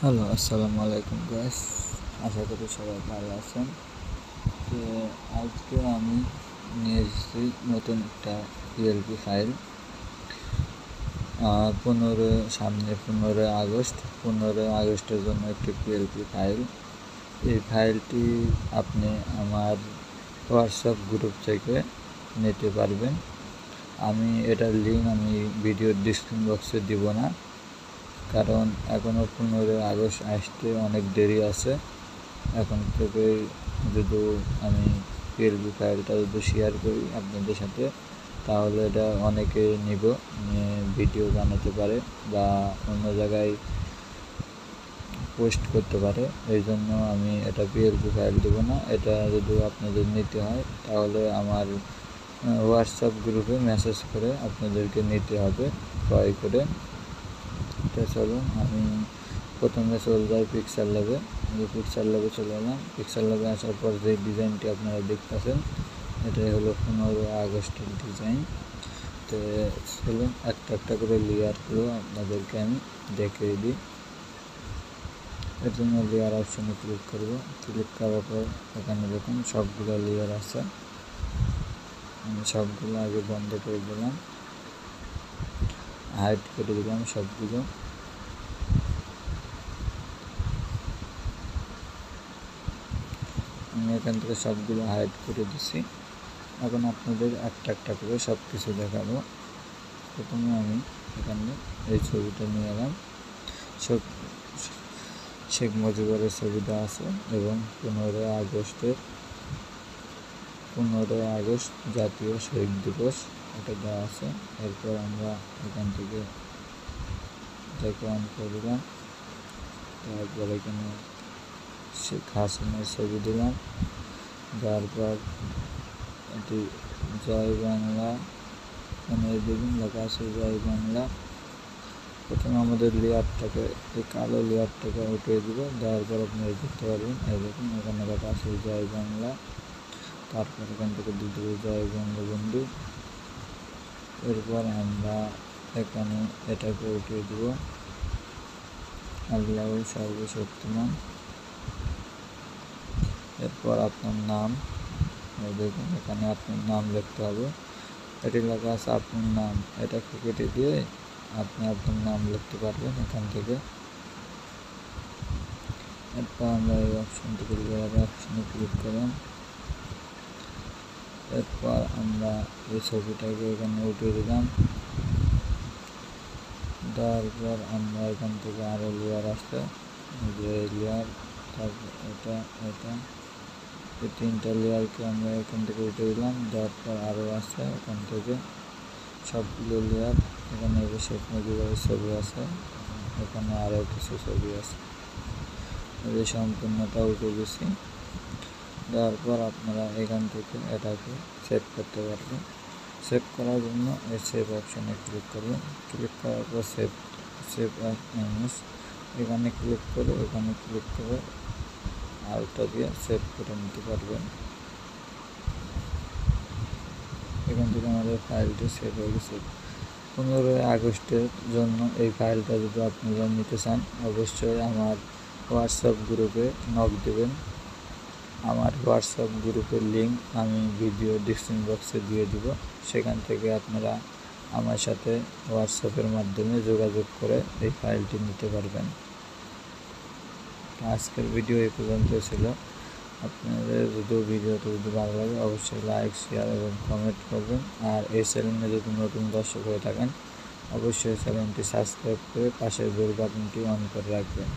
Hello, আসসালামু আলাইকুম guys. আশা করি সবাই ভালো আছেন। তো আজকে আমি নিয়ে এসেছি নতুন একটা পিএলপি ফাইল। 15 আগস্টের জন্য একটি পিএলপি ফাইল। এই ফাইলটি আপনি আমার হোয়াটসঅ্যাপ গ্রুপ থেকে নিতে পারবেন। আমি এটার লিঙ্ক ভিডিওর ডিসক্রিপশন বক্সে দিব না, কারণ এখনও 15 আগস্ট আসতে অনেক দেরি আছে। এখন থেকে যদি আমি পিএলপি ফাইলটা যদি শেয়ার করি আপনাদের সাথে, তাহলে এটা অনেকে ভিডিও বানাতে পারে বা অন্য জায়গায় পোস্ট করতে পারে। এই জন্য আমি এটা পিএলপি ফাইল দেবো না। এটা যদি আপনাদের নিতে হয় তাহলে আমার হোয়াটসঅ্যাপ গ্রুপে মেসেজ করে আপনাদেরকে নিতে হবে ক্রয় করে। তো চলুন, আমি প্রথমে চলে যাই পিক্সেল ল্যাবে। চলে এলাম। পিক্সেল ল্যাবে আসার পর যে ডিজাইনটি আপনারা দেখতেছেন, এটাই হলো 15 আগস্টের ডিজাইন। তো চলুন একটা একটা করে লেয়ারগুলো আপনাদেরকে আমি দেখিয়ে দিই। এর জন্য লেয়ার অপশনে ক্লিক করব। ক্লিক করার পর এখানে দেখুন সবগুলো লেয়ার আছে। আমি সবগুলো আগে বন্ধ করে দিলাম, হাইড করে দিলাম সবগুলো। আমি এখান থেকে সবগুলো হাইড করে দিছি। এখন আপনাদের একটা একটা করে সব কিছু দেখাবো। প্রথমে আমি এখানে এই ছবিটা নিয়ে এলাম। শেখ মুজিবের ছবিটা আছে এবং 15 আগস্ট জাতীয় শহীদ দিবস এটা দেওয়া আছে। এরপর আমরা এখান থেকে এটাকে অন করে দিলাম। তারপর এখানে শেখ হাসিনার ছবি দিলাম। তারপর এটি জয় বাংলা, দেখুন লেখা আছে জয় বাংলা। প্রথমে আমাদের লেয়ারটাকে, এই কালো লেয়ারটাকে উঠিয়ে দিব। দেওয়ার পর আপনারা দেখতে পারবেন এই দেখুন এখানে লেখা আছে জয় বাংলা। তারপর এখান থেকে দিয়ে দেবো জয় বঙ্গবন্ধু। এরপর আমরা এখানে এটাকে উঠিয়ে দিব আল্লাহ সর্বশক্তিমান। এরপর আপনার নাম, দেখুন এখানে আপনার নাম লিখতে হবে। এটি লেখা আছে আপনার নাম, এটাকে কেটে দিয়ে আপনি আপনার নাম লিখতে পারবেন এখান থেকে। এরপর আমরা এই অপশনটিকে লেয়ার অপশনে ক্লিক করলাম। এরপর আমরা এই ছবিটাকে এখানে উঠিয়ে দিলাম। তারপর আমরা এখান থেকে আরও লেয়ার আসছে, যে লেয়ার, তারপর এটা এই তিনটা লেয়ারকে আমরা এখান থেকে উঠে দিলাম। দেওয়ার পর আরও আছে এখান থেকে সবগুলো লেয়ার। এখানে শেখ মুজিবের ছবি আছে, এখানে আরও কিছু ছবি আছে। এই সম্পূর্ণটা উঠে দিছি। দেওয়ার পর আপনারা এখান থেকে এটাকে সেভ করতে পারবেন। সেভ করার জন্য এই সেভ অপশানে ক্লিক করবেন। ক্লিক করার পর সেভ অ্যাজ ইমেজ এখানে ক্লিক করে আলটা দিয়ে সেভ করে নিতে পারবেন। এখান থেকে আমাদের ফাইলটি সেভ হয়ে গেছে। 15 আগস্টের জন্য এই ফাইলটা যদি আপনারা নিতে চান, অবশ্যই আমার হোয়াটসঅ্যাপ গ্রুপে নক দেবেন। আমার হোয়াটসঅ্যাপ গ্রুপের লিঙ্ক আমি ভিডিও ডিসক্রিপশন বক্সে দিয়ে দিব। সেখান থেকে আপনারা আমার সাথে হোয়াটসঅ্যাপের মাধ্যমে যোগাযোগ করে এই ফাইলটি নিতে পারবেন। আজকের ভিডিও এই পর্যন্ত ছিল। আপনাদের ভিডিওটা যদি ভালো লাগে অবশ্যই লাইক, শেয়ার এবং কমেন্ট করবেন। আর এই চ্যানেলে যদি নতুন দর্শক হয়ে থাকেন অবশ্যই চ্যানেলটি সাবস্ক্রাইব করে পাশের বেল বাটনটি অন করে রাখবেন।